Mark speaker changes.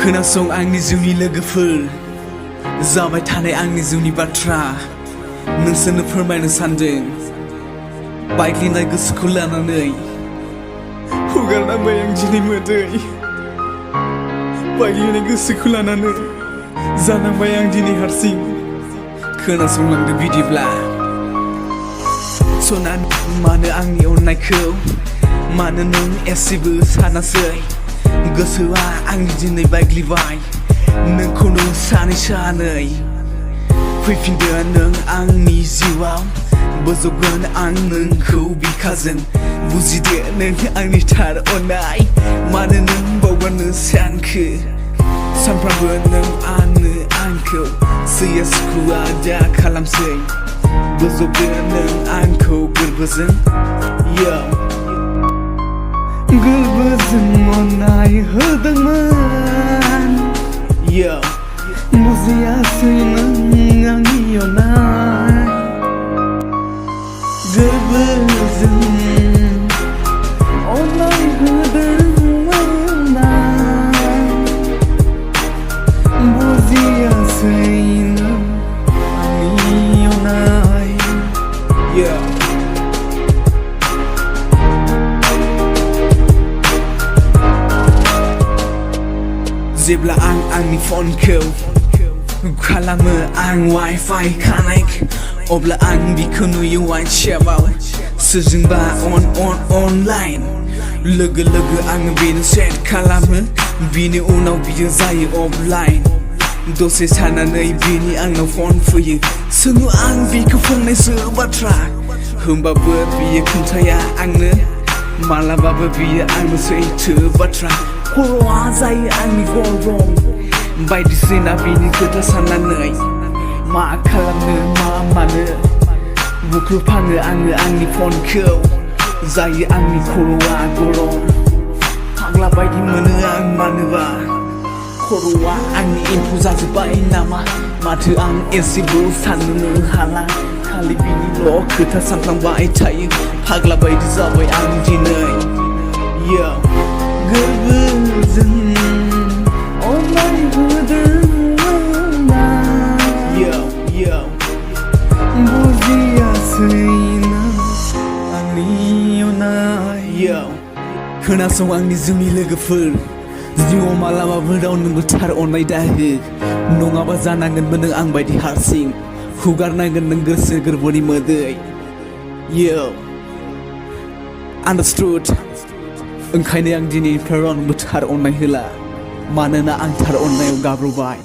Speaker 1: खोनासं आंनि जिउनि लोगोफोर जाबाय थानाय आंनि जिउनि बाथ्रा नोंसोरनो फोरमायनो सानदों बायग्लिनाय गोसोखौ लानानै हगारनांबाय आं दिनै मोदै बायग्लिनाय गोसोखौ लानानै जानांबाय आं दिनै हारसिं खोनासंलांदो बिदिब्ला सनान मानो आंनि अननायखौ मानो नों एसेबो सानासै गोसोआ आंनि दिनै बायग्लिबाय नोंखौनो सानै फैफिनदो नों आंनि जिउआव बोजबगोन आं नोंखौ बिखाजों बुजिदो नों आंनि थार अननाय मानो नों बावगारनो सानखो सानफ्रामबो नों आंखौ सैया सुखुआ दा खालामसै बोजबदो नों आंखौ गोरबोजों गोरबोजों अननाय होदोंमोन बुजियासै नों आंनि अननाय गोरबोजों अननाय होदोंमोन बुजियासै नों आंनि अननाय जेब्ला आंनि फनखौ खालामो आं वाइफाइ कानेक्ट अब्ला आं बिखौ नुयो वाट्सएपआव सोरजोंबा अनलाइन लोगो आङो बेनो चेट खालामो बिनि उनाव बियो जायो अफलाइन दसे थानानै बिनि आंनाव फन फैयो सोङो आं बिखौ फंनैसो बाथ्रा होमबाबो बियो खोन्थाया आंनो मालाबाबो बियो आंनो सैथो बाथ्रा खर'आ जायो आंनि गरम बायदिसिना बिनि खोथा साननानै मा खालामनो मा मानो बुख्रुबफ्लाङो आङो आंनि फनखौ जायो आंनि खर'आ गरम फाग्ला बायदि मोनो आं मानोबा खर'आ आंनि एम्फौ जाजोब्बाय नामा माथो आं एसेबो साननो हाला खालि बिनिल' खोथा सानफ्लांबाय थायो फाग्ला बायदि जाबाय आं दिनै गोरबोजों अननाय होदोंमोन बुजियासै नों आंनि अननाय खोनासं आंनि जिउनि लोगोफोर जिउआव मालाबाबो रावनोबो थार अननाय दाहो नङाबा जानांगोनबो नों आं बायदि हारसिं हुगारनांगोन नों गोसो गोरबोनि मोदै आन्डारस्टुड ओंखायनो आं दिनैनिफ्राय रावनोबो थार अननाय होला मानोना आं थार अननायाव गाब्रबाय